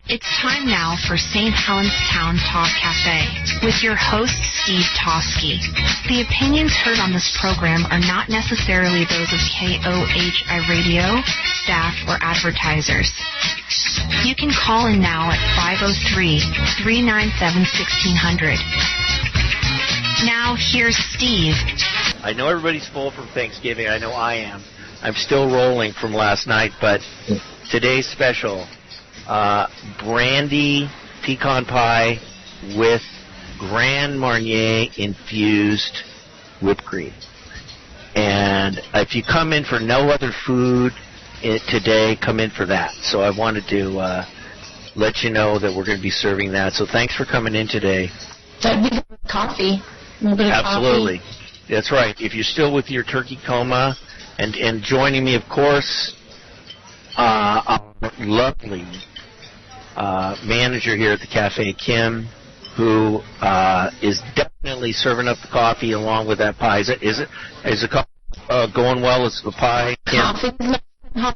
It's time now for St. Helens Town Talk Cafe with your host, Steve Toski. The opinions heard on this program are not necessarily those of KOHI Radio, staff, or advertisers. You can call in now at 503-397-1600. Now, here's Steve. I know everybody's full from Thanksgiving. I know I am. I'm still rolling from last night, but today's special, brandy pecan pie with Grand Marnier infused whipped cream. And if you come in for no other food today, come in for that. So I wanted to let you know that we're going to be serving that. So thanks for coming in today. Coffee. A little bit of Absolutely. Coffee. That's right. If you're still with your turkey coma, and joining me, of course, our lovely manager here at the cafe, Kim, who is definitely serving up the coffee along with that pie. Is it coffee going well? Is the pie, Kim? Coffee's not hot,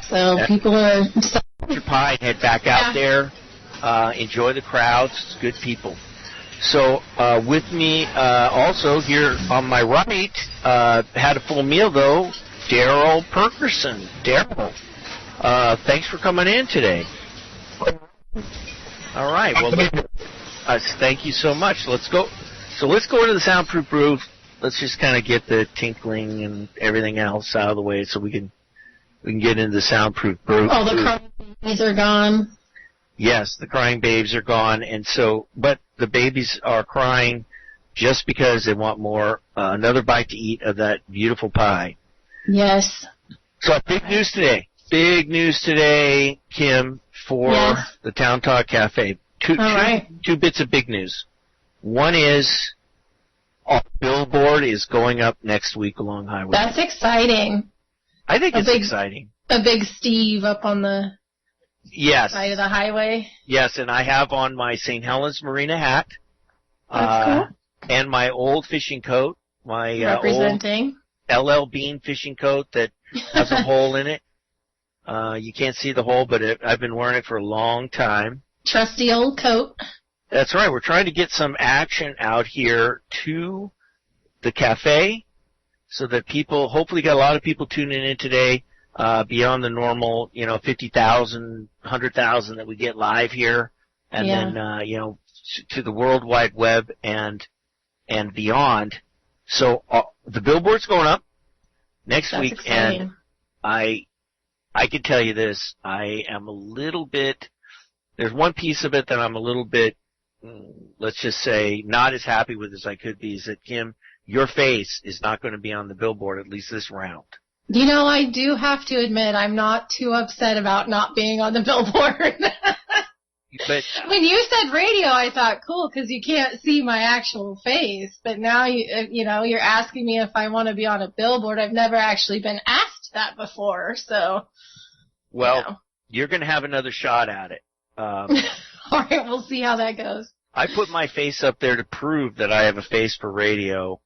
so people are... Get your pie and head back out there. Enjoy the crowds. It's good people. So with me also here on my right, had a full meal though, Daryl Perkerson. Daryl, thanks for coming in today. All right, well, thank you so much. Let's go. So let's go into the soundproof booth. Let's just kind of get the tinkling and everything else out of the way, so we can get into the soundproof booth. Oh, the crying babies are gone. Yes, the crying babes are gone, and so, but the babies are crying just because they want more, another bite to eat of that beautiful pie. Yes. So big news today. Big news today, Kim, for the Town Talk Cafe. Two bits of big news. One is our billboard is going up next week along Highway. That's exciting. I think it's exciting. A big Steve up on the side of the highway. Yes, and I have on my St. Helens Marina hat. That's cool. And my old fishing coat, my representing old LL Bean fishing coat that has a hole in it. You can't see the hole, but I've been wearing it for a long time. Trusty old coat. That's right. We're trying to get some action out here to the cafe so that people, hopefully got a lot of people tuning in today, beyond the normal, 50,000, 100,000 that we get live here. And then, to the World Wide Web and beyond. So the billboard's going up next week, exciting. And I can tell you this, I am a little bit, there's one piece of it that I'm a little bit, let's just say, not as happy with as I could be, is that, Kim, your face is not going to be on the billboard, at least this round. I do have to admit, I'm not too upset about not being on the billboard. But when you said radio, I thought, cool, because you can't see my actual face. But now, you're asking me if I want to be on a billboard. I've never actually been asked that before, so. Well, you're going to have another shot at it. All right, we'll see how that goes. I put my face up there to prove that I have a face for radio.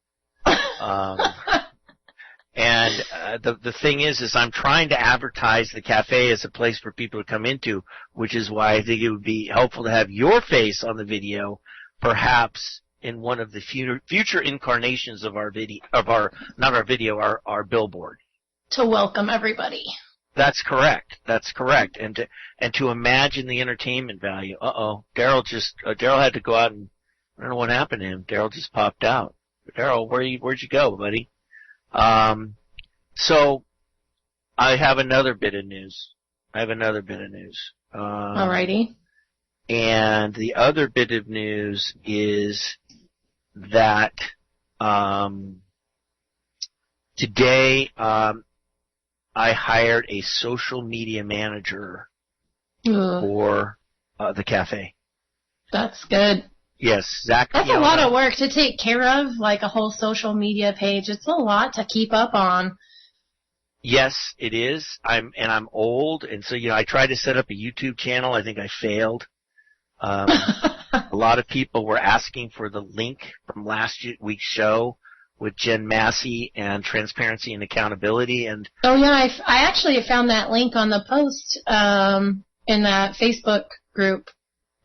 And the thing is I'm trying to advertise the cafe as a place for people to come into, which is why I think it would be helpful to have your face on the video, perhaps in one of the future incarnations of our billboard. To welcome everybody. That's correct. And to imagine the entertainment value. Daryl had to go out and I don't know what happened to him. Daryl just popped out. Daryl, where'd you go, buddy? So I have another bit of news. Alrighty. And the other bit of news is that today I hired a social media manager for the cafe. That's good. Yes, Zach. That's a lot of work to take care of, like a whole social media page. It's a lot to keep up on. Yes, it is. I'm old, and so I tried to set up a YouTube channel. I think I failed. A lot of people were asking for the link from last week's show with Jen Massey and Transparency and Accountability. And I actually found that link on the post in that Facebook group.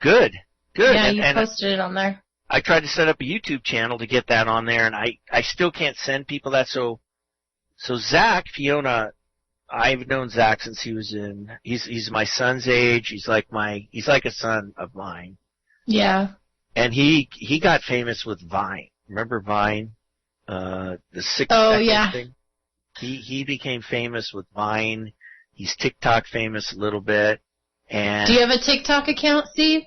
Good. Yeah, you posted it on there. I tried to set up a YouTube channel to get that on there, and I still can't send people that. So Zach, Fiona, I've known Zach since he's my son's age. He's like a son of mine. Yeah. And he got famous with Vine. Remember Vine? The 6 yeah. thing? He became famous with Vine. He's TikTok famous a little bit. And do you have a TikTok account, Steve?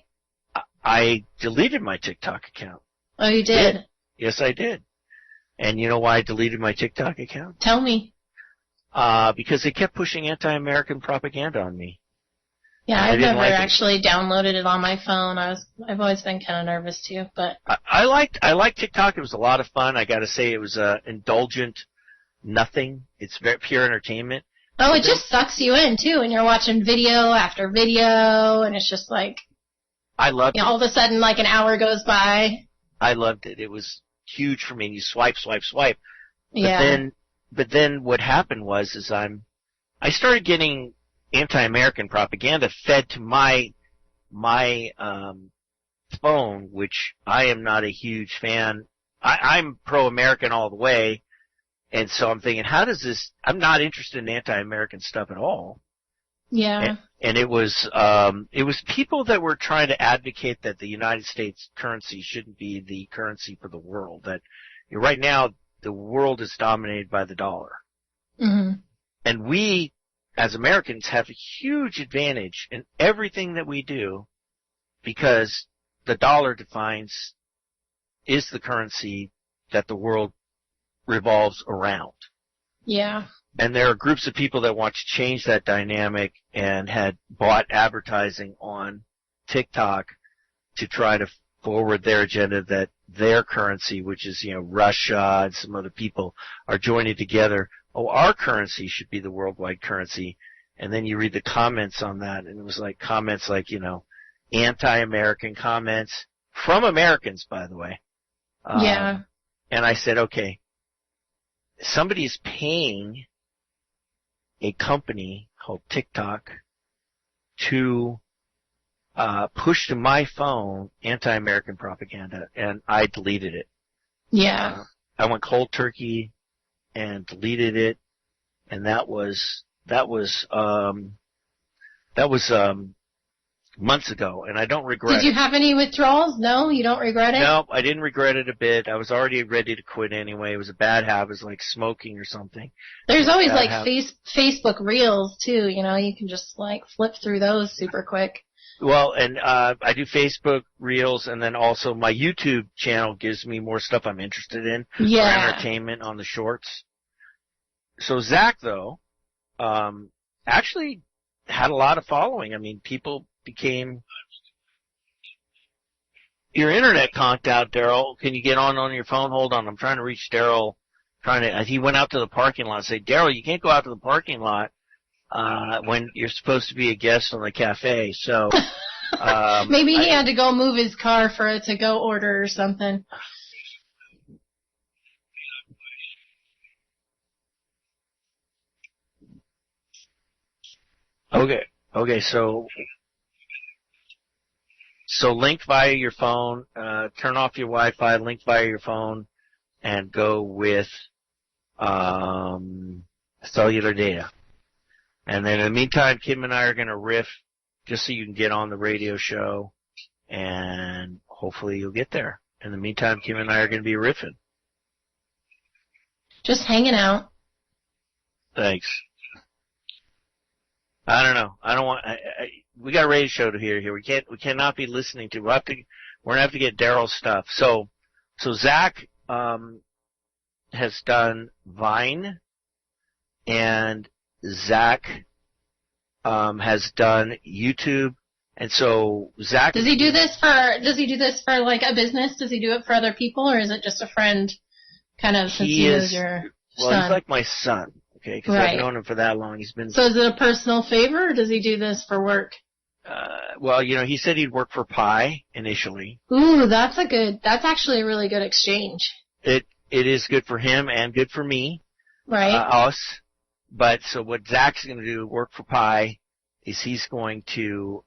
I deleted my TikTok account. Oh, you did? Yes, I did. And you know why I deleted my TikTok account? Tell me. Because they kept pushing anti-American propaganda on me. Yeah, I've never actually downloaded it on my phone. I've always been kind of nervous too, but I liked TikTok. It was a lot of fun. I got to say, it was indulgent, nothing. It's very pure entertainment. Oh, it just sucks you in too, and you're watching video after video, and it's just like I loved it. All of a sudden, like an hour goes by. I loved it. It was huge for me. And you swipe. Yeah. But then what happened was I started getting anti-American propaganda fed to my phone, which I am not a huge fan. I'm pro-American all the way, and so I'm thinking, I'm not interested in anti-American stuff at all. Yeah. And it was people that were trying to advocate that the United States currency shouldn't be the currency for the world. That right now the world is dominated by the dollar. Mm-hmm. And we, as Americans, have a huge advantage in everything that we do because the dollar is the currency that the world revolves around. Yeah. And there are groups of people that want to change that dynamic and had bought advertising on TikTok to try to forward their agenda that their currency, which is, Russia and some other people, are joining together. Oh, our currency should be the worldwide currency. And then you read the comments on that, and it was like comments like, anti-American comments from Americans, by the way. Yeah. And I said, okay, somebody is paying a company called TikTok to push to my phone anti-American propaganda, and I deleted it. Yeah. I went cold turkey and deleted it, and that was months ago, and I don't regret it. Did you have any withdrawals? No, you don't regret it? No, I didn't regret it a bit. I was already ready to quit anyway. It was a bad habit. It was like smoking or something. There's always like Facebook Reels too, you can just like flip through those super quick. Well, and I do Facebook Reels, and then also my YouTube channel gives me more stuff I'm interested in for entertainment on the shorts. So Zach, though, actually had a lot of following. I mean, people became... Your internet conked out, Daryl. Can you get on your phone? Hold on. I'm trying to reach Daryl. He went out to the parking lot and said, Daryl, you can't go out to the parking lot when you're supposed to be a guest on the cafe. So maybe he had to go move his car for it to go order or something. Okay, so link via your phone, turn off your Wi-Fi, link via your phone, and go with cellular data. And then in the meantime, Kim and I are going to riff just so you can get on the radio show, and hopefully you'll get there. In the meantime, Kim and I are going to be riffing. Just hanging out. Thanks. I don't know. I don't want. We got a radio show to hear here. We cannot be listening to. We're gonna have to get Daryl's stuff. So Zach has done Vine, and Zach has done YouTube, and so Zach. Does he do this for like a business? Does he do it for other people, or is it just a friend? Kind of since he knows your son. Well, he's like my son. Okay, because I've known him for that long. He's been. So is it a personal favor, or does he do this for work? Well, he said he'd work for Pi initially. Ooh, that's actually a really good exchange. It is good for him and good for me. Right. Us. But so what Zach's going to do, work for Pi, is he's going to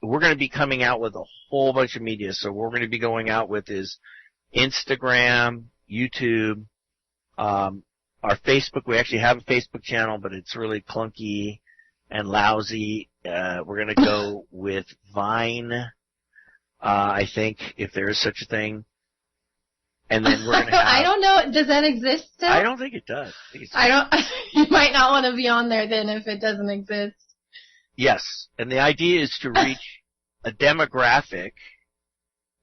we're going to be coming out with a whole bunch of media. So what we're going to be going out with is Instagram, YouTube, our Facebook. We actually have a Facebook channel, but it's really clunky and lousy. We're going to go with Vine, I think, if there is such a thing. And then we're going to have... I don't know. Does that exist still? I don't think it does. You might not want to be on there then if it doesn't exist. Yes. And the idea is to reach a demographic.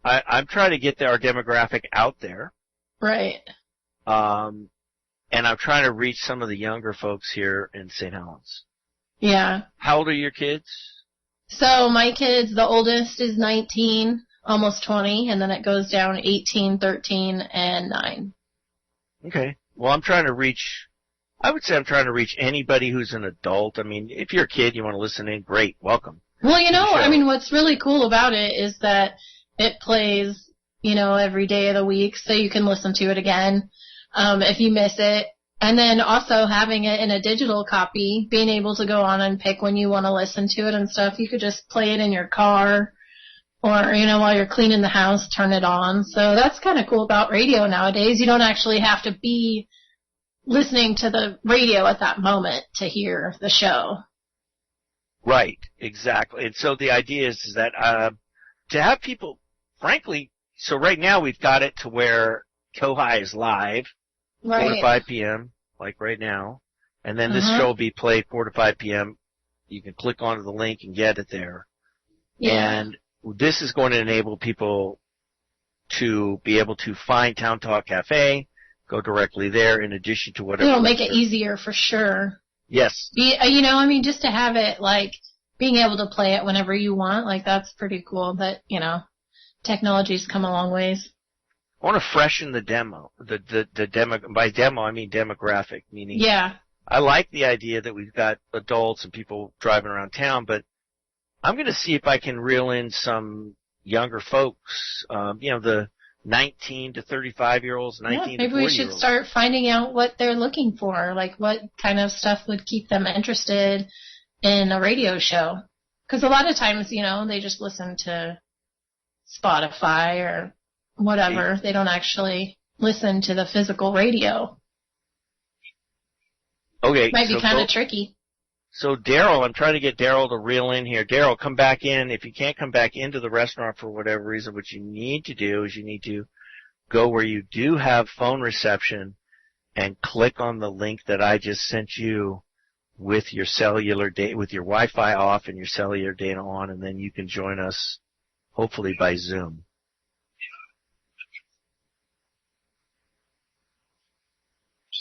I'm trying to get our demographic out there. Right. And I'm trying to reach some of the younger folks here in St. Helens. Yeah. How old are your kids? So my kids, the oldest is 19, almost 20, and then it goes down 18, 13, and 9. Okay. Well, I'm trying to reach anybody who's an adult. I mean, if you're a kid, you want to listen in, great, welcome. Well, I mean, what's really cool about it is that it plays, every day of the week, so you can listen to it again if you miss it. And then also having it in a digital copy, being able to go on and pick when you want to listen to it and stuff. You could just play it in your car or, while you're cleaning the house, turn it on. So that's kind of cool about radio nowadays. You don't actually have to be listening to the radio at that moment to hear the show. Right, exactly. And so the idea is that to have people, frankly, so right now we've got it to where Kohai is live, right. 4 to 5 p.m., like right now. And then this show will be played 4 to 5 p.m. You can click onto the link and get it there. Yeah. And this is going to enable people to be able to find Town Talk Cafe, go directly there in addition to whatever. It'll make it easier for sure. Yes. Just to have it, being able to play it whenever you want, that's pretty cool that, technology's come a long ways. I want to freshen the demo. The demo, by demo, I mean demographic, meaning. Yeah. I like the idea that we've got adults and people driving around town, but I'm going to see if I can reel in some younger folks, the 19 to 35-year-olds, 19 to 40-year-olds. Maybe we should start finding out what they're looking for, what kind of stuff would keep them interested in a radio show. Because a lot of times, they just listen to Spotify or whatever. They don't actually listen to the physical radio. Okay. Might be kind of tricky. So Daryl, I'm trying to get Daryl to reel in here. Daryl, come back in. If you can't come back into the restaurant for whatever reason, what you need to do is you need to go where you do have phone reception and click on the link that I just sent you with your cellular data, with your Wi-Fi off and your cellular data on, and then you can join us hopefully by Zoom.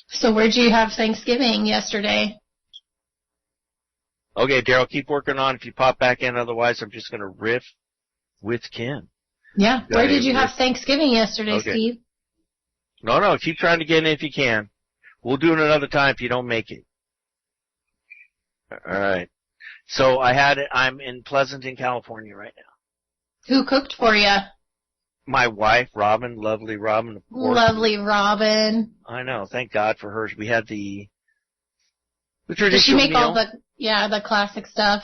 So where'd you have Thanksgiving yesterday? Okay, Daryl, keep working on. If you pop back in, otherwise I'm just going to riff with Ken. Yeah. Where did you have Thanksgiving yesterday, Steve? No, keep trying to get in if you can. We'll do it another time if you don't make it. All right. So I'm in Pleasanton, California right now. Who cooked for you? My wife, Robin, lovely Robin. Of course. Lovely Robin. I know. Thank God for her. We had the traditional Did she make meal. all the classic stuff?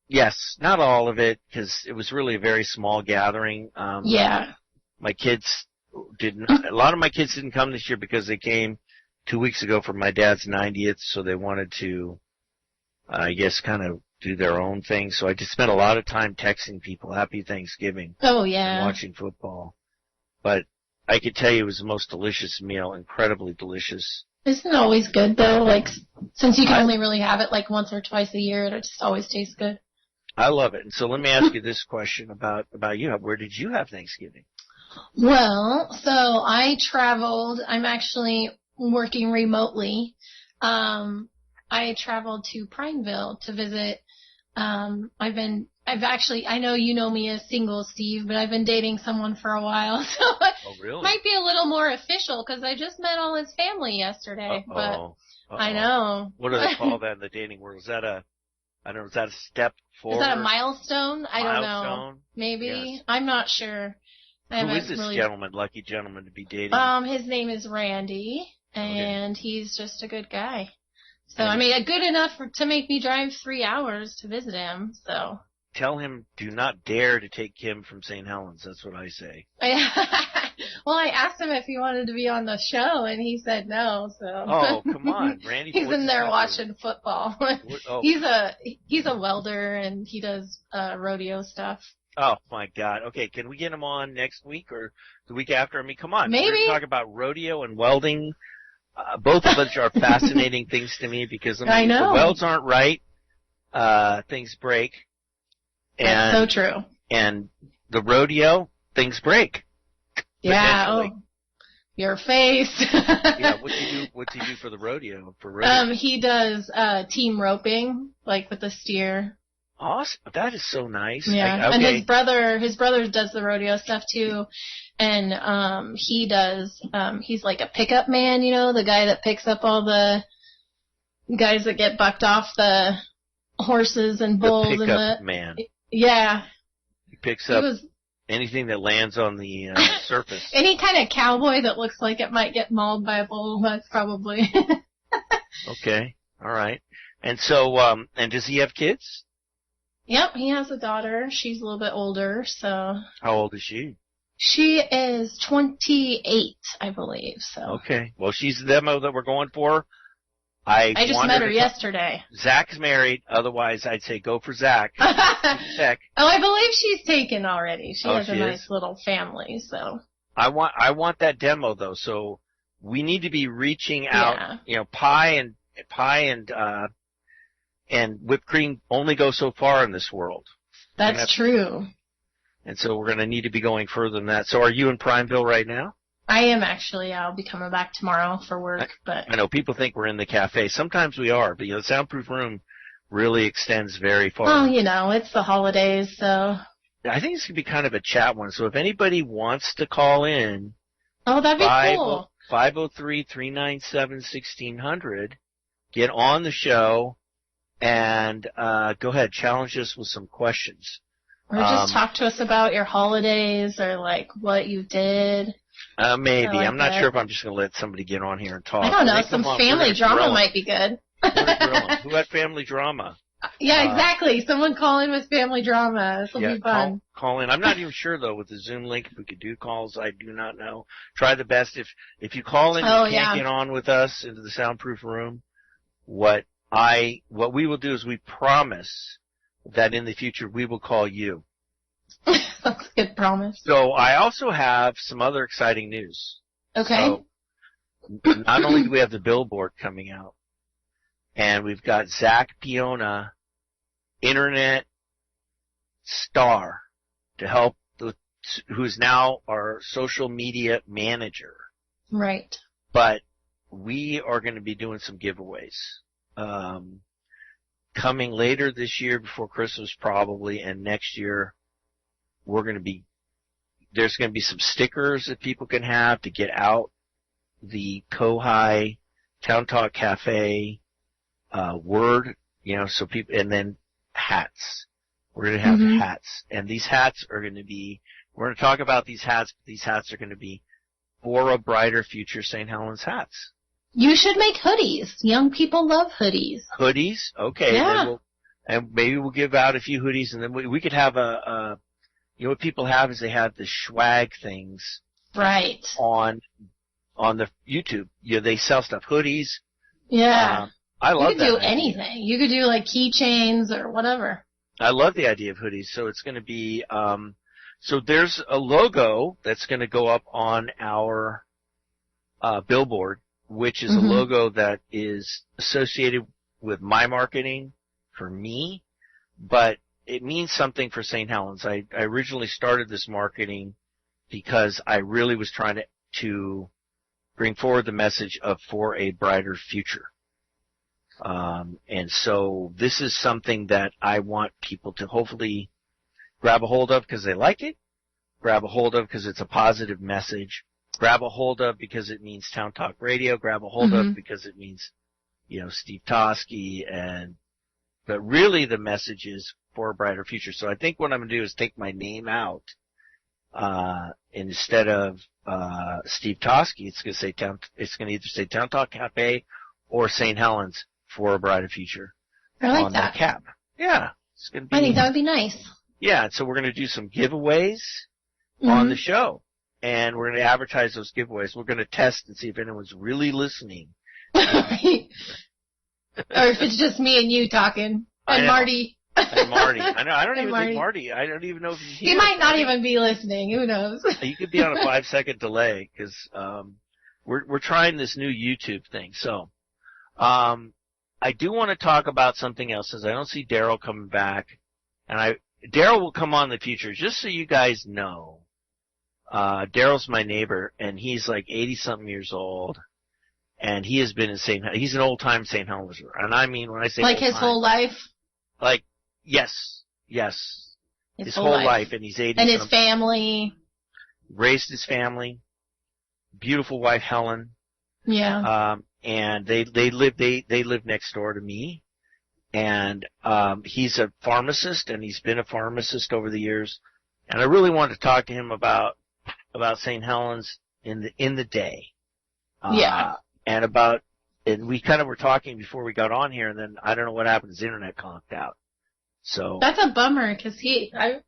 Yes, not all of it, because it was really a very small gathering. Yeah. My kids a lot of my kids didn't come this year because they came 2 weeks ago for my dad's 90th, so they wanted to, I guess, kind of do their own thing. So I just spent a lot of time texting people, Happy Thanksgiving. Oh, yeah. And watching football. But I could tell you it was the most delicious meal, incredibly delicious. Isn't it always good, though? Since you can only really have it, once or twice a year, it just always tastes good. I love it. And so let me ask you this question about you. Where did you have Thanksgiving? Well, so I traveled. I'm actually working remotely. I traveled to Prineville to visit. I know you know me as single, Steve, but I've been dating someone for a while, so it might be a little more official because I just met all his family yesterday. But I know. What do they call that in the dating world? Is that a step forward? Is that a milestone? I don't know. Maybe. Yes. I'm not sure. Who is this gentleman, lucky gentleman to be dating? His name is Randy, and he's just a good guy. So, good enough to make me drive 3 hours to visit him, so. tell him, do not dare to take Kim from St. Helens. That's what I say. Well, I asked him if he wanted to be on the show, and he said no. So. Oh, come on, Randy. He's in there watching football. Oh. He's a welder, and he does rodeo stuff. Oh my God. Okay, can we get him on next week or the week after? I mean, come on. Maybe. We're going to talk about rodeo and welding. Both of which are fascinating things to me because I know. the welds aren't right, things break. That's so true. And the rodeo, things break. Yeah. Oh, your face. Yeah. What's he do for the rodeo? He does team roping, like with the steer. Awesome. That is so nice. Yeah. Okay. And his brother does the rodeo stuff too. And he does he's like a pickup man, you know, the guy that picks up all the guys that get bucked off the horses and bulls. The pickup man. Yeah. He picks up anything that lands on the surface. Any kind of cowboy that looks like it might get mauled by a bull, that's probably. Okay. All right. And so, and does he have kids? Yep, he has a daughter. She's a little bit older, so. How old is she? She is 28, I believe, so. Okay. Well, she's the demo that we're going for. I just met her yesterday. Zach's married. Otherwise, I'd say go for Zach. Heck. Oh, I believe she's taken already. She has a nice little family, so. I want that demo though. So we need to be reaching out. Yeah. You know, pie and whipped cream only go so far in this world. That's true. And so we're going to need to be going further than that. So are you in Prineville right now? I am actually. I'll be coming back tomorrow for work. But I know people think we're in the cafe. Sometimes we are, but the soundproof room really extends very far. Well, it's the holidays, so. I think this could be kind of a chat one. So if anybody wants to call in. Oh, that'd be cool. 503-397-1600. Get on the show and go ahead, challenge us with some questions. Or just talk to us about your holidays or like what you did. Maybe. I'm not sure if I'm just going to let somebody get on here and talk. I don't know. Some family drama might be good. Who had family drama? Yeah, exactly. Someone call in with family drama. This will be fun. Call in. I'm not even sure, though, with the Zoom link, if we could do calls. I do not know. Try the best. If you call in and you can't get on with us into the soundproof room, what we will do is we promise that in the future we will call you. That's a good promise. So I also have some other exciting news. Okay. So not only do we have the billboard coming out, and we've got Zach Piona, internet star, to help who's now our social media manager. Right. But we are going to be doing some giveaways. Coming later this year before Christmas probably, and next year there's going to be some stickers that people can have to get out the Kohai Town Talk Cafe word, so people, and then hats. We're going to have hats, and these hats are going to be, we're going to talk about these hats, but these hats are going to be For a Brighter Future St. Helens hats. You should make hoodies. Young people love hoodies. Hoodies? Okay. Yeah. And maybe we'll give out a few hoodies, and then we could have what people have is they have the swag things. Right. On the YouTube. They sell stuff. Hoodies. Yeah. I love that. You could do anything. You could do like keychains or whatever. I love the idea of hoodies. So it's going to be, so there's a logo that's going to go up on our billboard, which is a logo that is associated with my marketing for me, but it means something for St. Helens. I originally started this marketing because I really was trying to bring forward the message of For a Brighter Future. And so this is something that I want people to hopefully grab a hold of because they like it, grab a hold of because it's a positive message, grab a hold of because it means Town Talk Radio, grab a hold of because it means, Steve Toski, but really the message is For a Brighter Future. So I think what I'm going to do is take my name out, instead of, Steve Toski, it's going to either say Town Talk Cafe or St. Helens For a Brighter Future. I like on that cap. Yeah. It's going to be. I think that would be nice. Yeah, so we're going to do some giveaways on the show, and we're going to advertise those giveaways. We're going to test and see if anyone's really listening. Right. Or if it's just me and you talking, and Marty. And Marty. I know. I don't even think Marty. I don't even know if he's here. He might not even be listening. Who knows? You could be on a 5-second delay because we're trying this new YouTube thing. So I do want to talk about something else, since I don't see Daryl coming back, and Daryl will come on in the future. Just so you guys know, Daryl's my neighbor, and he's like 80-something years old. And he has been in he's an old-time St. Helens. And I mean, when I say like his whole life? Like, yes. His whole life. And he's 80. And his family. Raised his family. Beautiful wife, Helen. Yeah. And they live next door to me. And, he's a pharmacist, and he's been a pharmacist over the years. And I really wanted to talk to him about St. Helens in the day. Yeah. And we kind of were talking before we got on here, and then I don't know what happened. His internet conked out. So that's a bummer, because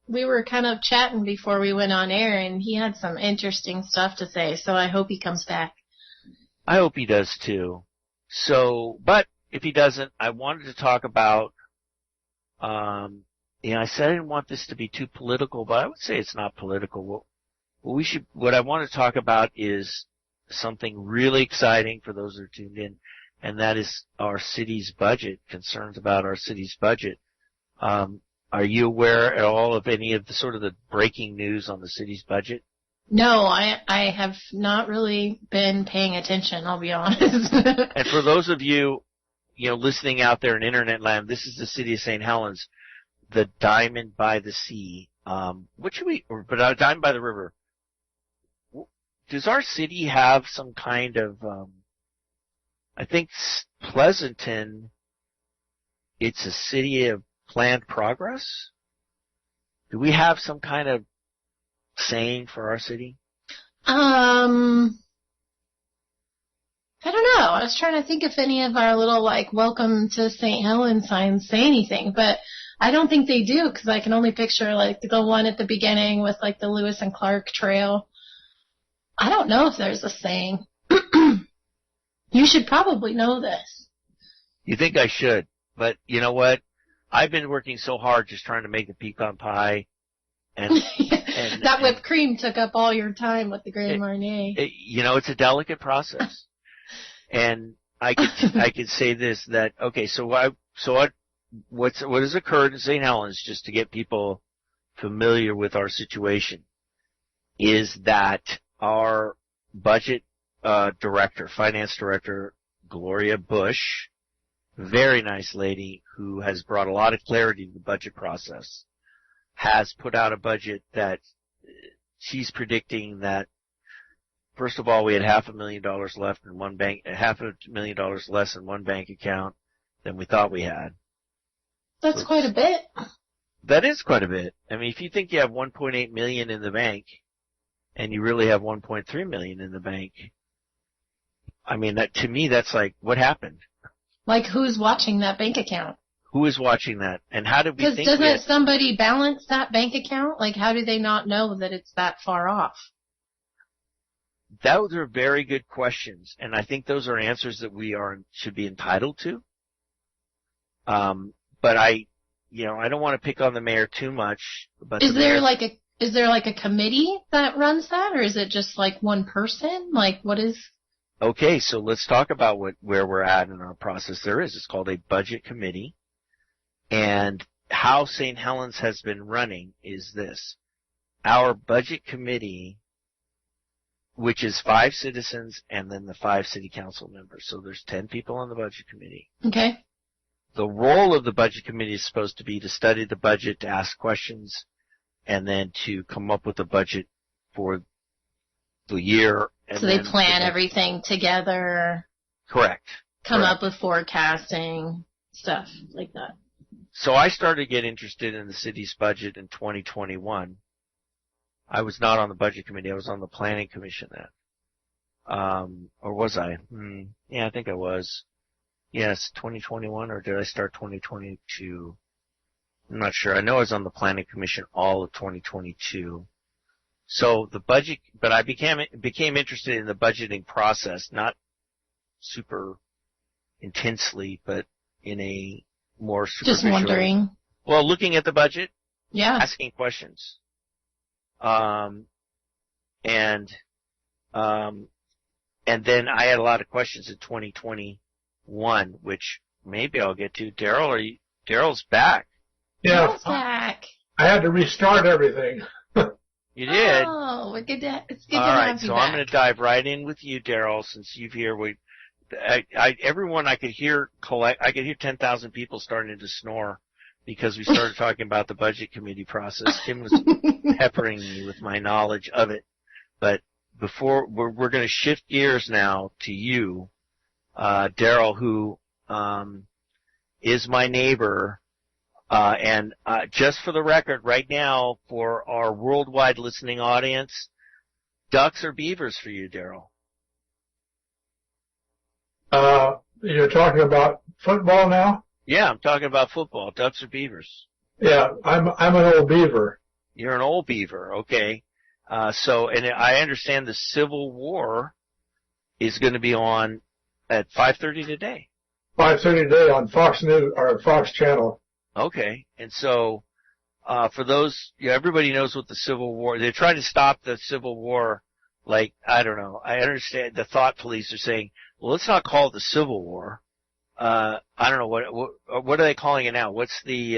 we were kind of chatting before we went on air, and he had some interesting stuff to say. So I hope he comes back. I hope he does too. So, but if he doesn't, I wanted to talk about. I said I didn't want this to be too political, but I would say it's not political. What I want to talk about is something really exciting for those that are tuned in, and that is our city's budget, concerns about our city's budget. Are you aware at all of any of the breaking news on the city's budget? No, I have not really been paying attention, I'll be honest. And for those of you, listening out there in internet land, this is the city of St. Helens, the Diamond by the Sea. Diamond by the River. Does our city have some kind of, I think Pleasanton, it's a city of planned progress? Do we have some kind of saying for our city? I don't know. I was trying to think if any of our little, welcome to St. Helens signs say anything, but I don't think they do, because I can only picture, the one at the beginning with, the Lewis and Clark Trail. I don't know if there's a saying. You should probably know this. You think I should, but you know what? I've been working so hard just trying to make the pecan pie. And that whipped cream took up all your time with the Grand Marnier. It's a delicate process. And I could say this, that, okay, what has occurred in St. Helens, just to get people familiar with our situation, is that our budget director, finance director, Gloria Bush, very nice lady who has brought a lot of clarity to the budget process, has put out a budget that she's predicting that, first of all, we had $500,000 left in one bank, $500,000 less in one bank account than we thought we had. That's quite a bit. That is quite a bit. I mean, if you think you have $1.8 million in the bank, and you really have $1.3 million in the bank, I mean, to me, that's what happened? Who's watching that bank account? Who is watching that? And how did we think? Because doesn't somebody balance that bank account? How do they not know that it's that far off? Those are very good questions, and I think those are answers that we should be entitled to. But I don't want to pick on the mayor too much. But is there a committee that runs that, or is it just one person? What is? Okay, so let's talk about where we're at in our process. It's called a budget committee, and how St. Helens has been running is this: our budget committee, which is 5 citizens and then the 5 city council members. So there's 10 people on the budget committee. Okay. The role of the budget committee is supposed to be to study the budget, to ask questions, and then to come up with a budget for the year. So they plan everything together. Correct. Come up with forecasting, stuff like that. So I started to get interested in the city's budget in 2021. I was not on the budget committee. I was on the planning commission then. Or was I? Yeah, I think I was. Yes, 2021, or did I start 2022? I'm not sure. I know I was on the Planning Commission all of 2022. So the budget, but I became interested in the budgeting process, not super intensely, but in a more superficial. Just wondering. Well, looking at the budget, Yeah. asking questions, and then I had a lot of questions in 2021, which maybe I'll get to. Daryl's back. Yeah, Daryl's back. I had to restart everything. You did. Oh, it's good All to right, have you so back. I'm going to dive right in with you, Daryl, since you've here. Everyone I could hear 10,000 people starting to snore because we started talking about the budget committee process. Kim was peppering me with my knowledge of it. But before we're going to shift gears now to you, Daryl, who is my neighbor. And just for the record, right now, for our worldwide listening audience, ducks or beavers for you, Daryl? You're talking about football now? Yeah, I'm talking about football. Ducks or beavers? Yeah, I'm an old beaver. You're an old beaver, okay. And I understand the Civil War is going to be on at 5:30 today. 5:30 today on Fox News or Fox Channel. Okay, and so for those, everybody knows what the Civil War. They're trying to stop the Civil War. Like, I don't know. I understand the thought police are saying, well, let's not call it the Civil War. I don't know what are they calling it now? What's the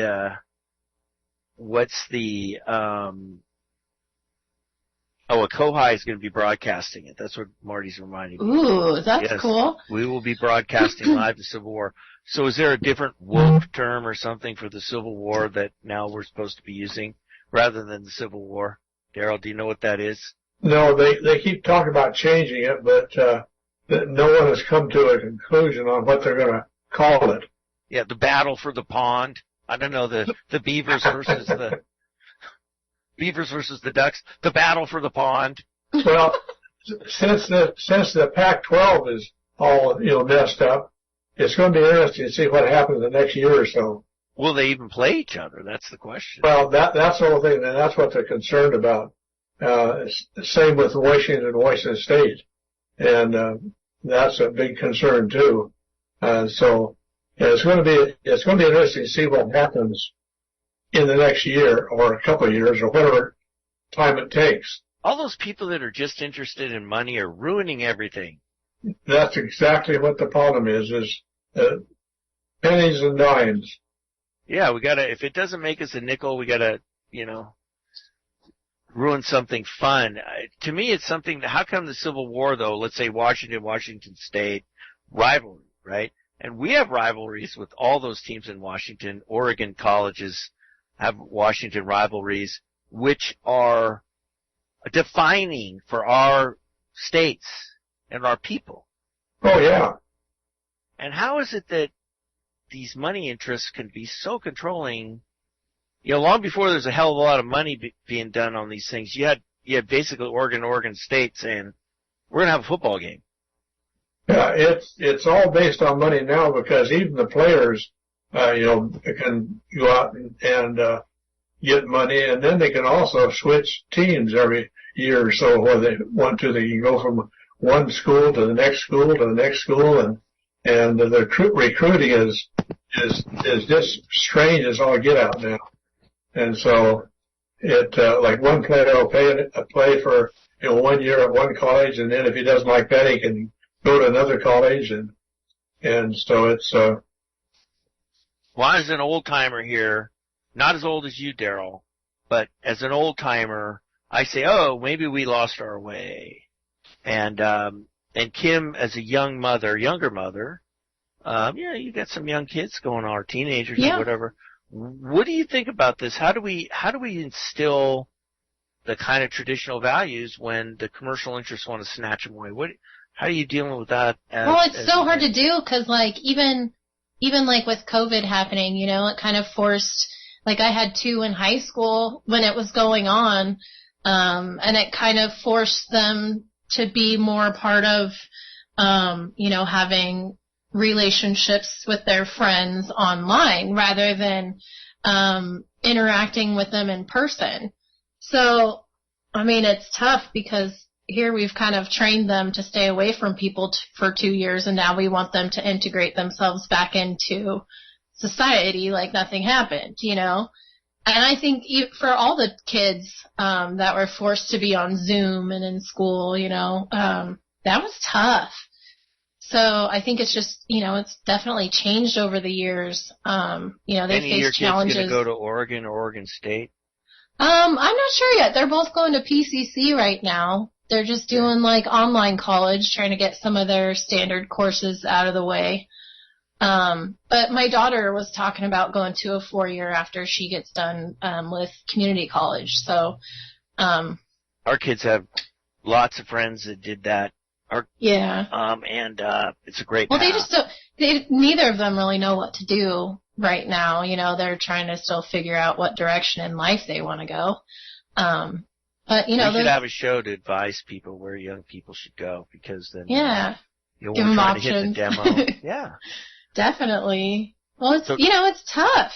a Kohai is going to be broadcasting it. That's what Marty's reminding me. Ooh, that's Yes, cool. we will be broadcasting live the Civil War. So is there a different woke term or something for the Civil War that now we're supposed to be using rather than the Civil War? Daryl, do you know what that is? No, they keep talking about changing it, but no one has come to a conclusion on what they're going to call it. Yeah, the battle for the pond. I don't know, the beavers versus the ducks. The battle for the pond. Well, since the Pac-12 is all messed up, it's going to be interesting to see what happens the next year or so. Will they even play each other? That's the question. Well, that's the whole thing, and that's what they're concerned about. Same with Washington State, and that's a big concern too. So it's going to be interesting to see what happens in the next year or a couple of years or whatever time it takes. All those people that are just interested in money are ruining everything. That's exactly what the problem is pennies and dimes. Yeah, if it doesn't make us a nickel, we gotta, ruin something fun. To me, it's something, how come the Civil War though, let's say Washington State, rivalry, right? And we have rivalries with all those teams in Washington. Oregon colleges have Washington rivalries, which are defining for our states and our people. Oh, yeah. And how is it that these money interests can be so controlling? Long before there's a hell of a lot of money being done on these things, you had basically Oregon State saying, we're going to have a football game. Yeah, it's all based on money now because even the players, can go out and get money, and then they can also switch teams every year or so where they want to. They can go from one school to the next school to the next school, and the recruiting is just strange as all get out now. And so like one player will play for 1 year at one college, and then if he doesn't like that, he can go to another college, and so it's Well, as an old timer here, not as old as you, Daryl, but as an old timer, I say, oh, maybe we lost our way. And Kim, as a younger mother, you got some young kids going on, or teenagers or whatever. What do you think about this? How do we instill the kind of traditional values when the commercial interests want to snatch them away? How are you dealing with that? It's so hard to do because, like, even like with COVID happening, it kind of forced, like, I had 2 in high school when it was going on, and it kind of forced them to be more part of, having relationships with their friends online rather than interacting with them in person. So, I mean, it's tough because here we've kind of trained them to stay away from people for 2 years, and now we want them to integrate themselves back into society like nothing happened, you know? And I think for all the kids that were forced to be on Zoom and in school, you know, that was tough. So I think it's just, you know, it's definitely changed over the years. You know, they face challenges. Any of your kids going to go to Oregon or Oregon State? I'm not sure yet. They're both going to PCC right now. They're just doing like online college, trying to get some of their standard courses out of the way. But my daughter was talking about going to a 4-year after she gets done with community college. So, our kids have lots of friends that did that. Yeah. And it's a great. Well, path. They just don't. Neither of them really know what to do right now. You know, they're trying to still figure out what direction in life they want to go. But you know, we should have a show to advise people where young people should go, because then give them options. To hit the demo. Yeah. Definitely. Well, it's you know, it's tough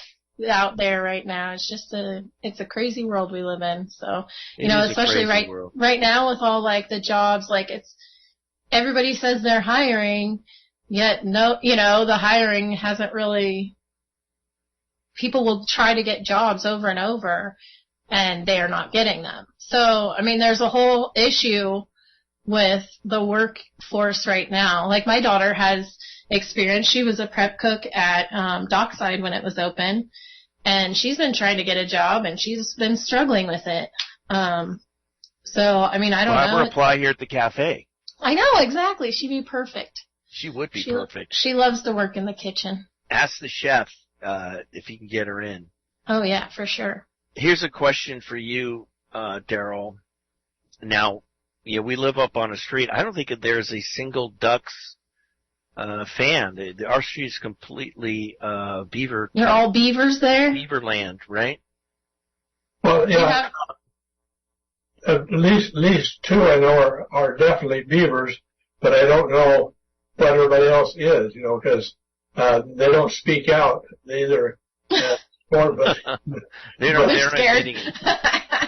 out there right now. It's just it's a crazy world we live in. So, you know, especially right now with all like the jobs, like everybody says they're hiring, yet no, you know, the hiring hasn't really, people will try to get jobs over and over and they are not getting them. So, I mean, there's a whole issue with the workforce right now. Like my daughter has experience. She was a prep cook at Dockside when it was open, and she's been trying to get a job, and she's been struggling with it. So, I mean, I don't know. Have her apply here at the cafe. I know, exactly. She'd be perfect. She would be perfect. She loves to work in the kitchen. Ask the chef if he can get her in. Oh, yeah, for sure. Here's a question for you, Daryl. Now, yeah, we live up on a street. I don't think there's a single Ducks fan. Our street is completely beaver. You're all beavers there? Beaver land, right? Well, yeah. At least 2 I know are definitely beavers, but I don't know what everybody else is, you know, because they don't speak out. They either but they're not scared.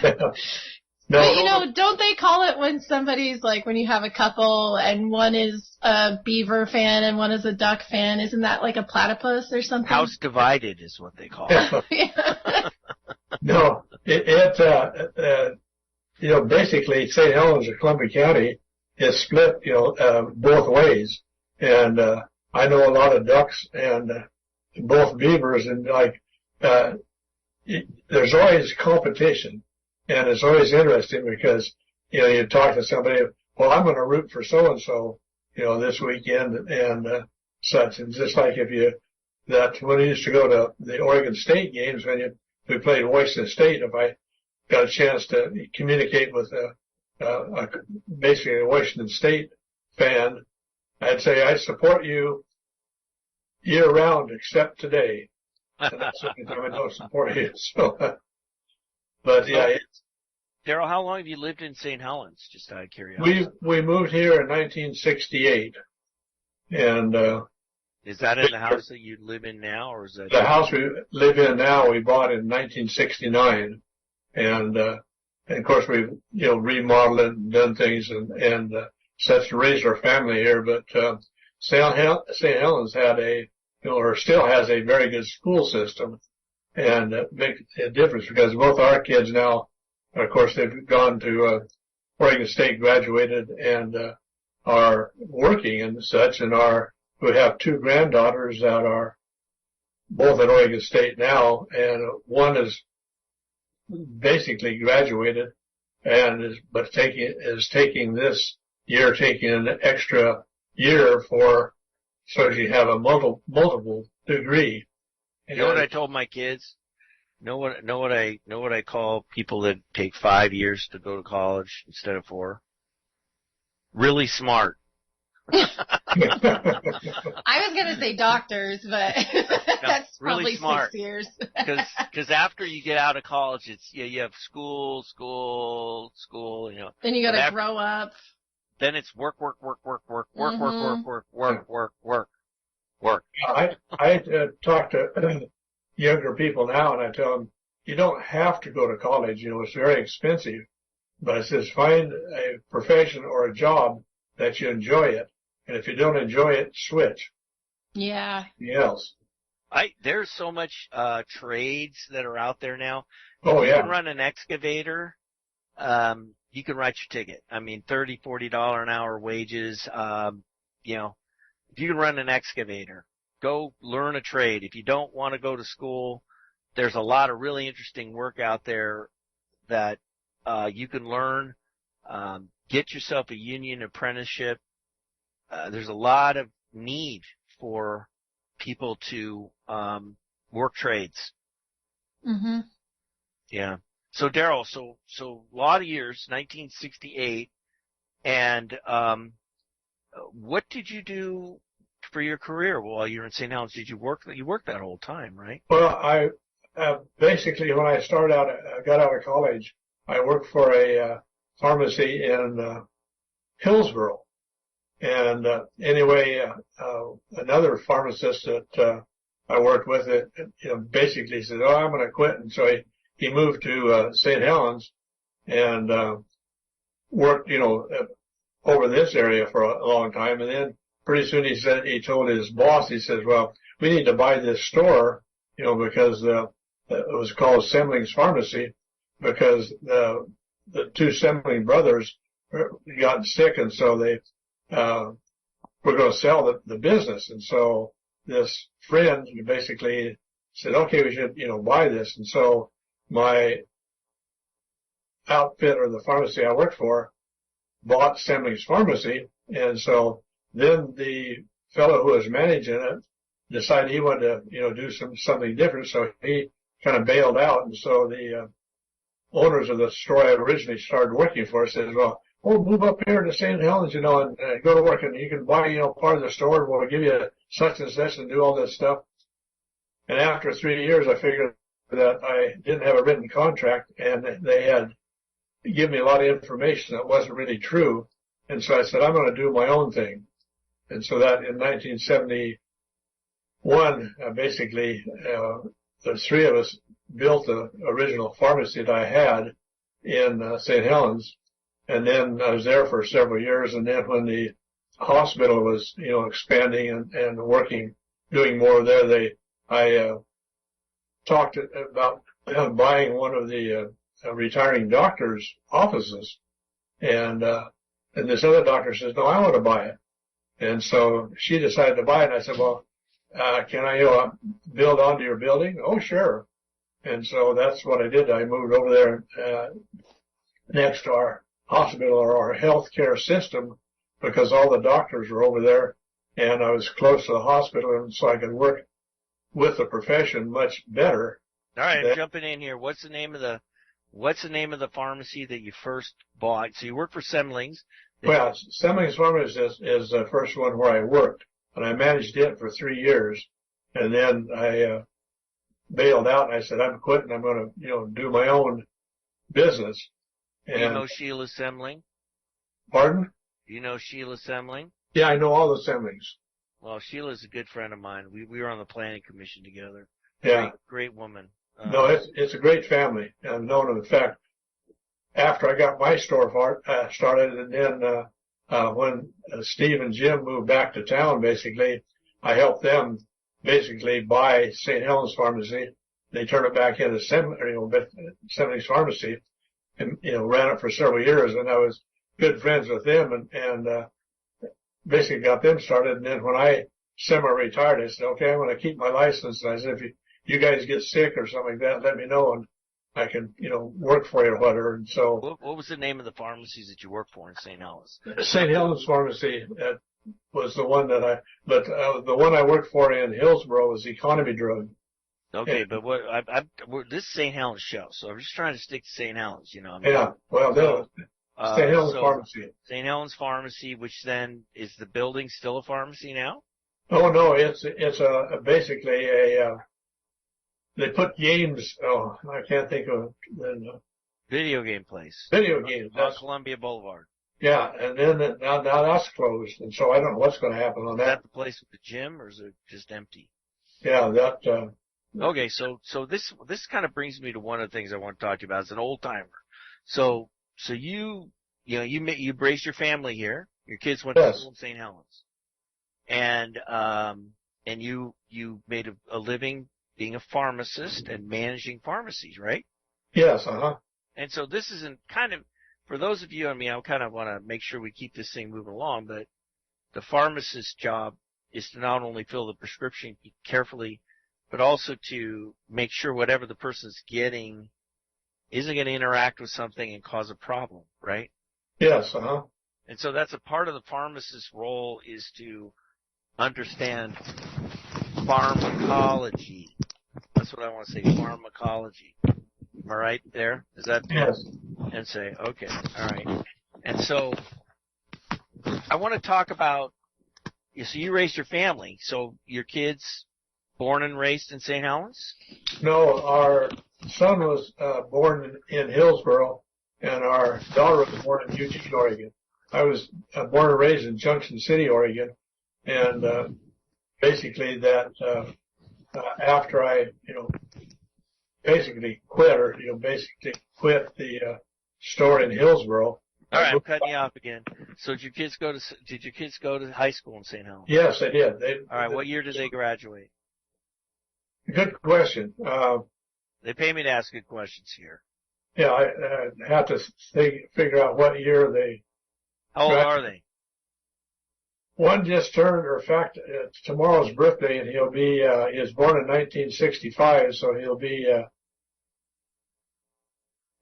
No. But, you know, don't they call it when somebody's like, when you have a couple and one is a beaver fan and one is a duck fan, isn't that like a platypus or something? House divided is what they call it. No, you know, basically St. Helens or Columbia County is split, you know, both ways. And I know a lot of ducks and both beavers, and like there's always competition. And it's always interesting because, you know, you talk to somebody, well, I'm going to root for so-and-so, you know, this weekend and such. And just like when we used to go to the Oregon State games, we played Washington State, if I got a chance to communicate with basically a Washington State fan, I'd say, I support you year-round except today. And that's the only time I don't support you. So, but yeah. Daryl, how long have you lived in St. Helens? Just out of curiosity. We moved here in 1968, and is that in the house that you live in now, or is that the house we live in now? We bought in 1969, and of course we've remodeled it and done things and such to raise our family here. But St. Helens had or still has a very good school system. And it makes a difference because both our kids now, of course, they've gone to Oregon State, graduated, and are working and such. And we have 2 granddaughters that are both at Oregon State now, and one is basically graduated and is taking this year, taking an extra year so she have a multiple degree. You know what I told my kids? Know what I call people that take 5 years to go to college instead of 4? Really smart. I was gonna say doctors, but that's really probably smart. 6 years. Because after you get out of college, it's you have school. Then you gotta grow up. Then it's work. Mm-hmm. Work. I talked to younger people now, and I tell them, you don't have to go to college. It's very expensive. But I says, find a profession or a job that you enjoy it. And if you don't enjoy it, switch. Yeah. Else. There's so much trades that are out there now. Oh, You yeah. can run an excavator. You can write your ticket. I mean, $30, $40 an hour wages. If you can run an excavator, go learn a trade. If you don't want to go to school, there's a lot of really interesting work out there that you can learn. Get yourself a union apprenticeship. There's a lot of need for people to work trades. Mhm. Yeah. So Daryl, so a lot of years, 1968, and what did you do for your career while you were in St. Helens? Did you work? You worked that whole time, right? Well, I basically, when I started out, I got out of college, I worked for a pharmacy in Hillsboro. And anyway, another pharmacist that I worked with, basically said, "Oh, I'm going to quit." And so he moved to St. Helens and worked, over this area for a long time. And then pretty soon he told his boss, he says, "Well, we need to buy this store, because it was called Semling's Pharmacy, because the two Semling brothers got sick, and so they were going to sell the business." And so this friend basically said, "Okay, we should, buy this." And so my outfit, or the pharmacy I worked for, bought Semling's Pharmacy. And so then the fellow who was managing it decided he wanted to, do something different. So he kind of bailed out. And so the owners of the store I originally started working for said, "Well, we'll move up here to St. Helens, and go to work, and you can buy, part of the store, and we'll give you such and such and do all this stuff." And after 3 years, I figured that I didn't have a written contract, and they had given me a lot of information that wasn't really true. And so I said, I'm going to do my own thing. And so that in 1971, basically, the three of us built the original pharmacy that I had in St. Helens. And then I was there for several years. And then when the hospital was, expanding and working, doing more there, I talked about buying one of the retiring doctor's offices. And this other doctor says, "No, I want to buy it." And so she decided to buy it. And I said, "Well, can I build onto your building?" "Oh, sure." And so that's what I did. I moved over there next to our hospital, or our healthcare system, because all the doctors were over there, and I was close to the hospital, and so I could work with the profession much better. All right, I'm jumping in here. What's the name of the pharmacy that you first bought? So you worked for Semling's. Well, Semling's Pharmacy is the first one where I worked, and I managed it for 3 years, and then I bailed out, and I said, "I'm quitting. I'm going to, do my own business." Do you know Sheila Semling? Pardon? Do you know Sheila Semling? Yeah, I know all the Semlings. Well, Sheila's a good friend of mine. We were on the planning commission together. Yeah. Great woman. No, it's a great family. I've known them. In fact, after I got my store started, and then when Steve and Jim moved back to town, basically, I helped them basically buy St. Helens Pharmacy. They turned it back into Semling's Pharmacy, and ran it for several years. And I was good friends with them, and basically got them started. And then when I semi-retired, I said, "Okay, I'm going to keep my license." And I said, "If you guys get sick or something like that, let me know, and I can, work for you or whatever." And so, what was the name of the pharmacies that you worked for in St. Helens? St. Helens Pharmacy was the one that the one I worked for in Hillsboro was Economy Drug. Okay, but this is St. Helens show, so I'm just trying to stick to St. Helens, Yeah, well, St. Helens Pharmacy. St. Helens Pharmacy, which then is the building still a pharmacy now? Oh no, it's basically they put games. Oh, I can't think of the video game place. Video games on Columbia Boulevard. Yeah, and then now that's closed, and so I don't know what's going to happen on that. Is that the place with the gym, or is it just empty? Yeah, Okay, so this kind of brings me to one of the things I want to talk to you about as an old timer. So you raised your family here. Your kids went to school in St. Helens, and you made a living being a pharmacist and managing pharmacies, right? Yes. And so this isn't kind of, for those of you, I mean, I kind of want to make sure we keep this thing moving along, but the pharmacist's job is to not only fill the prescription carefully, but also to make sure whatever the person's getting isn't going to interact with something and cause a problem, right? Yes. And so that's a part of the pharmacist's role, is to understand pharmacology. That's what I want to say, pharmacology. Am I right there? Is that? Yes. And say, okay, all right. And so I want to talk about, so you raised your family. So your kids born and raised in St. Helens? No, our son was born in Hillsboro, and our daughter was born in Eugene, Oregon. I was born and raised in Junction City, Oregon, and basically that after I, basically quit the store in Hillsboro. All right, I'm cutting you off again. So did your kids go to high school in St. Helens? Yes, they did. All right, what year did they graduate? Good question. They pay me to ask good questions here. Yeah, I have to figure out what year they. How old are they? One just turned, or in fact, it's tomorrow's birthday, and he was born in 1965, so he'll be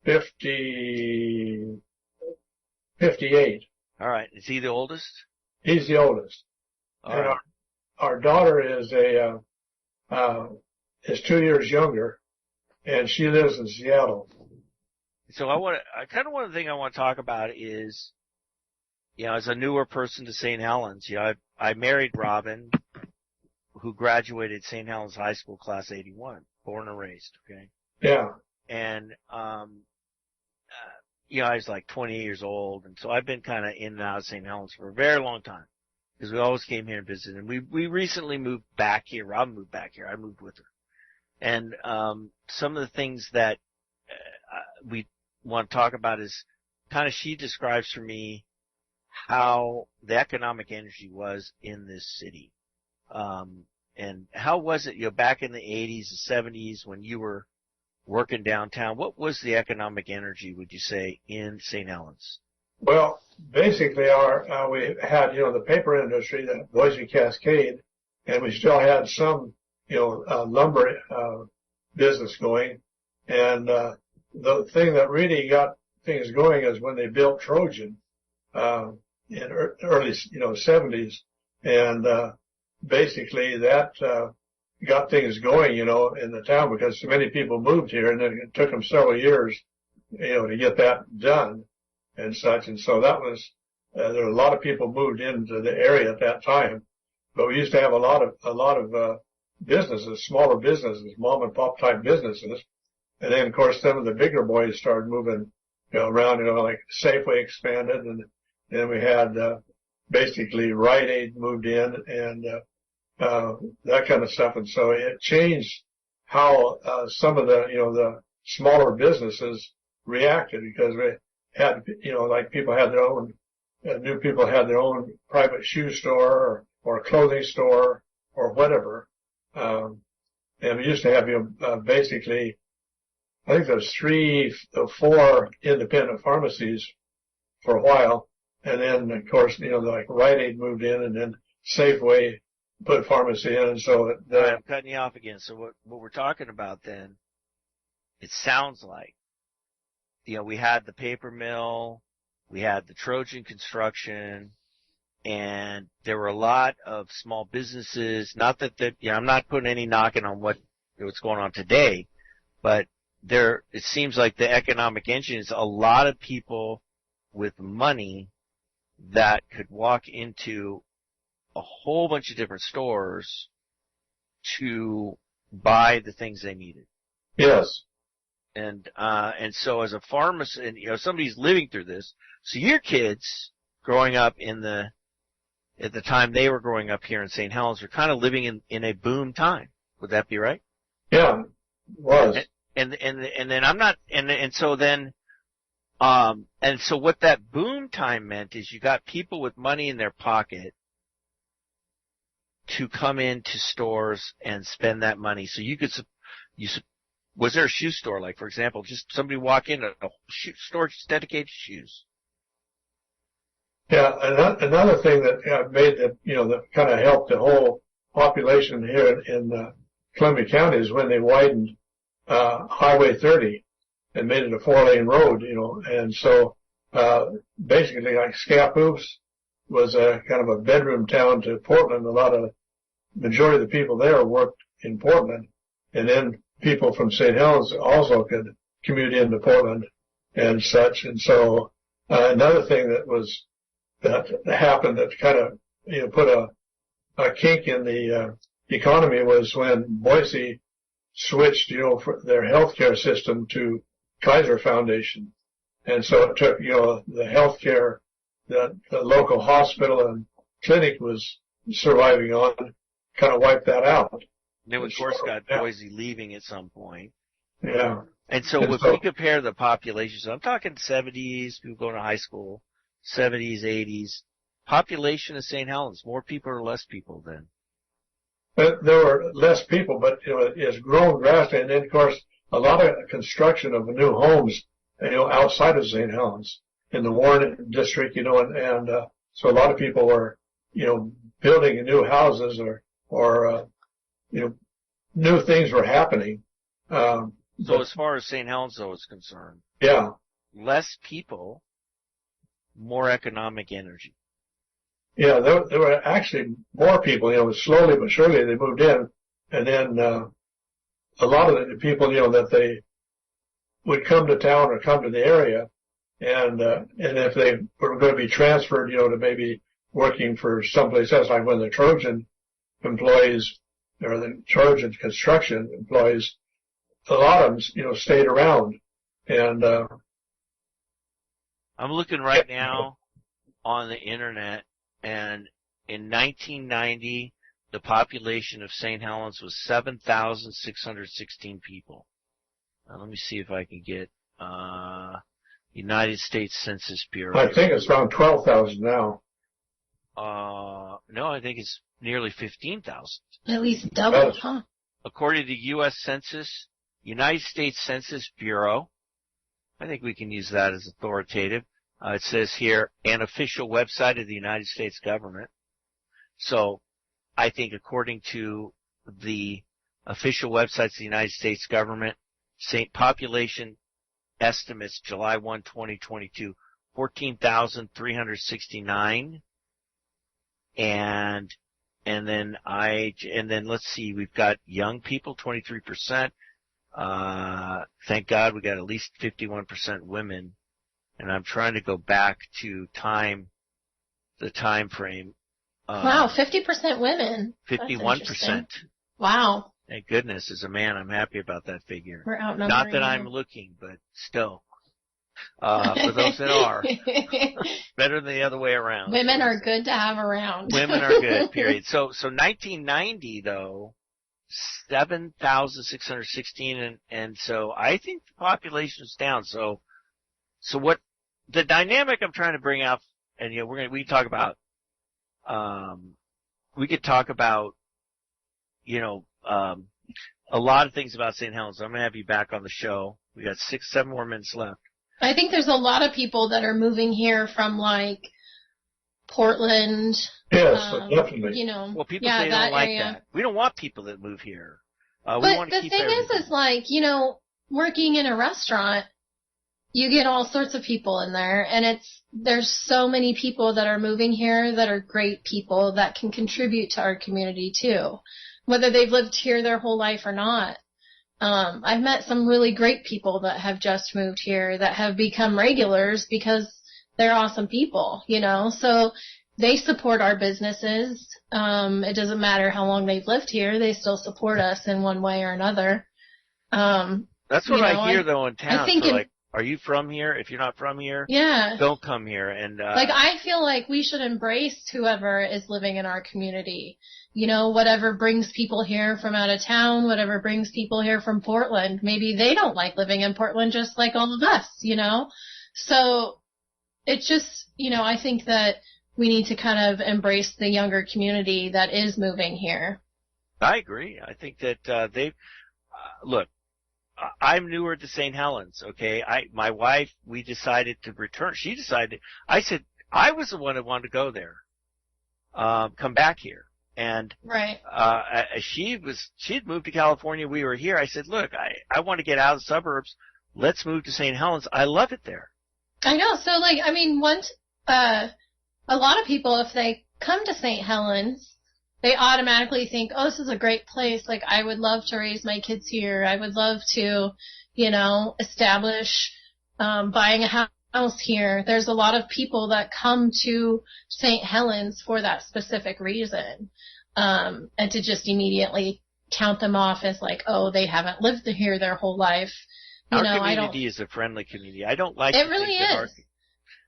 58. All right. Is he the oldest? He's the oldest. All right. Our daughter is 2 years younger, and she lives in Seattle. So one of the things I want to talk about is, as a newer person to St. Helens, I married Robin, who graduated St. Helens High School class 81, born and raised, okay? Yeah. And, I was like 28 years old, and so I've been kind of in and out of St. Helens for a very long time, because we always came here and visited. And we recently moved back here. Robin moved back here. I moved with her. And some of the things that we want to talk about is kind of, she describes for me how the economic energy was in this city. And how was it, back in the 80s, the 70s, when you were working downtown? What was the economic energy, would you say, in St. Helens? Well, basically we had, the paper industry, the Boise Cascade, and we still had some, lumber, business going. And, the thing that really got things going is when they built Trojan, in early, 70s. And, basically that, got things going, in the town, because so many people moved here, and then it took them several years, to get that done and such. And so that was, there were a lot of people moved into the area at that time, but we used to have a lot of businesses, smaller businesses, mom and pop type businesses. And then of course some of the bigger boys started moving, around, like Safeway expanded, and then we had, basically Rite Aid moved in, and, that kind of stuff. And so it changed how, some of the, the smaller businesses reacted, because we had, like people had their own, new people had their own private shoe store or clothing store or whatever. And we used to have, basically, I think there's 3 or 4 independent pharmacies for a while. And then, of course, like Rite Aid moved in, and then Safeway put pharmacy in. And so I'm cutting you off again. So what we're talking about then, it sounds like, we had the paper mill, we had the Trojan construction, and there were a lot of small businesses. Not that I'm not putting any knocking on what's going on today, but it seems like the economic engine is a lot of people with money that could walk into a whole bunch of different stores to buy the things they needed. Yes. And so as a pharmacist, and somebody's living through this. So your kids growing up at the time they were growing up here in St. Helens, are kind of living in a boom time. Would that be right? Yeah, it was. And then I'm not, and so then, and so what that boom time meant is you got people with money in their pocket to come into stores and spend that money. So was there a shoe store, like, for example, just somebody walk in, a shoe store just dedicated to shoes? Yeah, another thing that made that, that kind of helped the whole population here in Columbia County is when they widened Highway 30 and made it a 4-lane road, and so basically like Scappoose was a kind of a bedroom town to Portland. Majority of the people there worked in Portland, and then people from St. Helens also could commute into Portland and such. And so another thing that happened that kind of put a kink in the economy was when Boise switched for their healthcare system to Kaiser Foundation, and so it took the healthcare that the local hospital and clinic was surviving on, kind of wiped that out. Then, of course, got Boise leaving at some point. Yeah. And so if we compare the population, so I'm talking 70s, people going to high school, 70s, 80s, population of St. Helens, more people or less people then? There were less people, but it's grown drastically. And then, of course, a lot of construction of new homes, outside of St. Helens in the Warren district, and so a lot of people were, building new houses or new things were happening. So as far as St. Helens, though, is concerned, yeah, less people, more economic energy. Yeah, there were actually more people, slowly but surely they moved in, and then a lot of the people, that they would come to town or come to the area, and if they were going to be transferred, to maybe working for someplace else, like when the Trojan employees or the Trojan construction employees, a lot of them, stayed around. And I'm looking right now on the internet, and in 1990, the population of St. Helens was 7,616 people. Now, let me see if I can get United States Census Bureau. I think it's around 12,000 now. No, I think it's nearly 15,000. At least double, huh? According to U.S. Census, United States Census Bureau, I think we can use that as authoritative. It says here, an official website of the United States government. So I think according to the official websites of the United States government, population estimates July 1, 2022, 14,369. And then let's see, we've got young people, 23%. Thank God we got at least 51% women. And I'm trying to go back to the time frame. Wow, 50% women. 51%. Wow. Thank goodness, as a man, I'm happy about that figure. We're outnumbering. Not that I'm looking, but still. For those that are. Better than the other way around. Women are good to have around. Women are good, period. So 1990, though, 7,616, and so I think the population is down. So what the dynamic I'm trying to bring out, and we could talk about a lot of things about St. Helens. I'm going to have you back on the show. We got 6-7 more minutes left. I think there's a lot of people that are moving here from like Portland. Yes, definitely. Well, people say they don't like that. We don't want people that move here. But the thing is like, working in a restaurant, you get all sorts of people in there, and there's so many people that are moving here that are great people that can contribute to our community too, whether they've lived here their whole life or not. I've met some really great people that have just moved here that have become regulars because they're awesome people, so they support our businesses. It doesn't matter how long they've lived here. They still support us in one way or another. That's what I hear though in town. I think Are you from here? If you're not from here, Yeah. don't come here. And like, I feel like we should embrace whoever is living in our community. You know, whatever brings people here from out of town, whatever brings people here from Portland. Maybe they don't like living in Portland just like all of us, you know? So it's just, you know, I think that we need to kind of embrace the younger community that is moving here. I agree. I think that look, I'm newer to St. Helens, okay? My wife, we decided to return. She decided, I said, I was the one that wanted to go there, come back here. And, right. she had moved to California. We were here. I said, look, I want to get out of the suburbs. Let's move to St. Helens. I love it there. I know. So, like, I mean, a lot of people, if they come to St. Helens, they automatically think, oh, this is a great place. Like, I would love to raise my kids here. I would love to, you know, establish buying a house here. There's a lot of people that come to St. Helens for that specific reason. And to just immediately count them off as like, oh, they haven't lived here their whole life. Our community is a friendly community. I don't like it really is.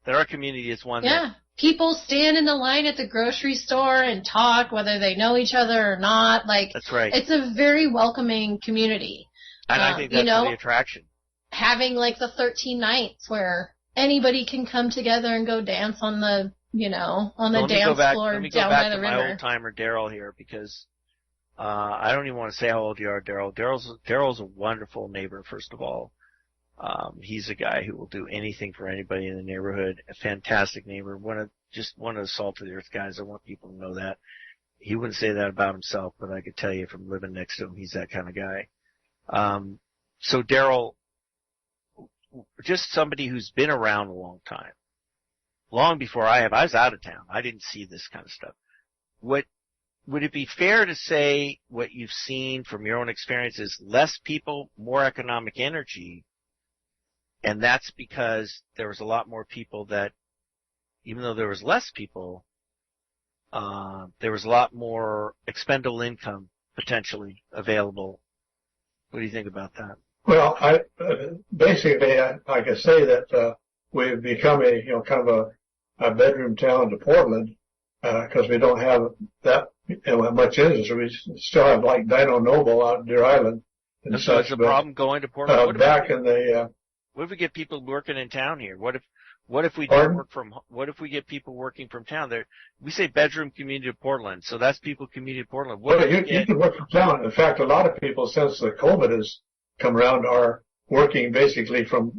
That our community is one that people stand in the line at the grocery store and talk, whether they know each other or not. Like, that's right. It's a very welcoming community. And I think that's the attraction. Having like the 13 nights where anybody can come together and go dance on the, you know, on the dance floor down by the river. My old timer Daryl here, because I don't even want to say how old you are, Daryl. Daryl's a wonderful neighbor, first of all. He's a guy who will do anything for anybody in the neighborhood. A fantastic neighbor. One of the salt of the earth guys. I want people to know that. He wouldn't say that about himself, but I could tell you from living next to him, he's that kind of guy. So Daryl, just somebody who's been around a long time. Long before I have. I was out of town. I didn't see this kind of stuff. Would it be fair to say what you've seen from your own experience is less people, more economic energy? And that's because there was a lot more people that, even though there was less people, there was a lot more expendable income potentially available. What do you think about that? Well, basically, I can say that we've become kind of a bedroom town to Portland because we don't have that much interest. We still have like Dino Noble out in Deer Island and so such. It's a problem going to Portland. What if we get people working in town here? What if we don't what if we get people working from town there? We say bedroom community of Portland, so that's people community of Portland. You can work from town. In fact, a lot of people since the COVID has come around are working basically from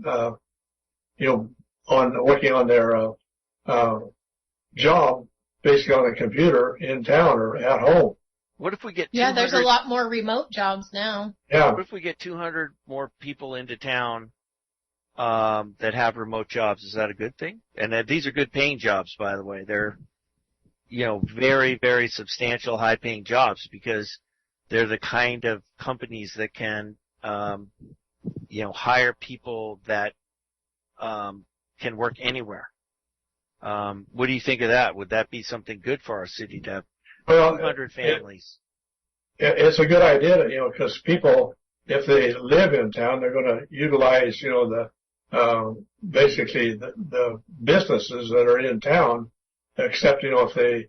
working on their job basically on a computer in town or at home. What if we get there's a lot more remote jobs now. Yeah. What if we get 200 more people into town that have remote jobs? Is that a good thing? And these are good paying jobs, by the way. They're, very, very substantial, high paying jobs because they're the kind of companies that can, hire people that, can work anywhere. What do you think of that? Would that be something good for our city to have 200 families? It's a good idea, because people, if they live in town, they're going to utilize, basically the businesses that are in town, except, if they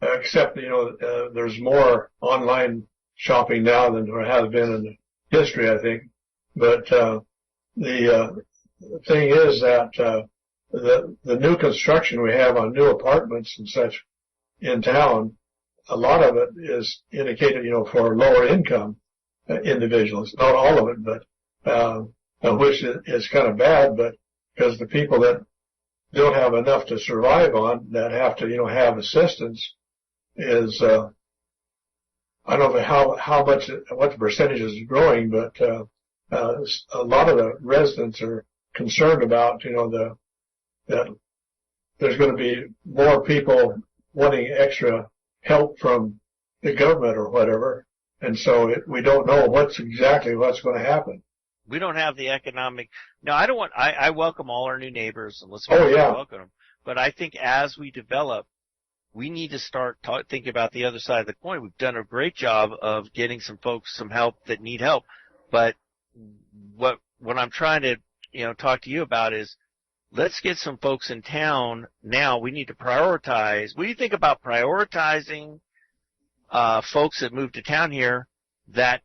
accept, there's more online shopping now than there has been in history, I think. But, the thing is that, the new construction we have on new apartments and such in town, a lot of it is indicated, for lower income individuals. Not all of it, but which is kind of bad, but because the people that don't have enough to survive on, that have to, have assistance, is I don't know what the percentage is growing, but a lot of the residents are concerned about, that there's going to be more people wanting extra help from the government or whatever, and so we don't know what's going to happen. We don't have the economic. No, I welcome all our new neighbors and let's welcome them. But I think as we develop, we need to start thinking about the other side of the coin. We've done a great job of getting some folks some help that need help, but what I'm trying to talk to you about is, let's get some folks in town now. We need to prioritize. What do you think about prioritizing folks that move to town here that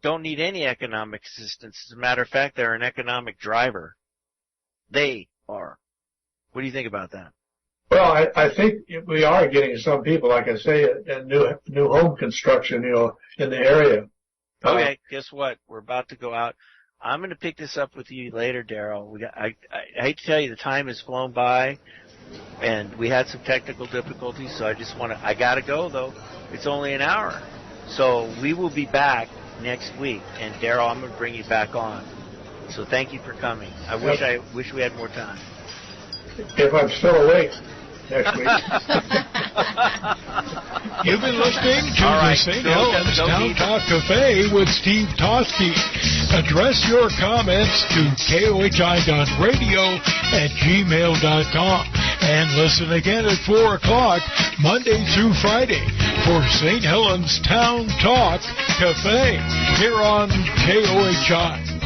don't need any economic assistance? As a matter of fact, they're an economic driver. They are. What do you think about that? Well, I think we are getting some people, like I say, in new home construction, in the area. Okay, guess what? We're about to go out. I'm going to pick this up with you later, Daryl. I hate to tell you, the time has flown by, and we had some technical difficulties, so I got to go, though. It's only an hour. So we will be back next week, and Daryl, I'm going to bring you back on. So thank you for coming. I wish we had more time. If I'm still awake next week. You've been listening to the St. Helens Town Talk Cafe with Steve Toski. Address your comments to kohi.radio@gmail.com and listen again at 4 o'clock Monday through Friday for St. Helens Town Talk Cafe here on KOHI.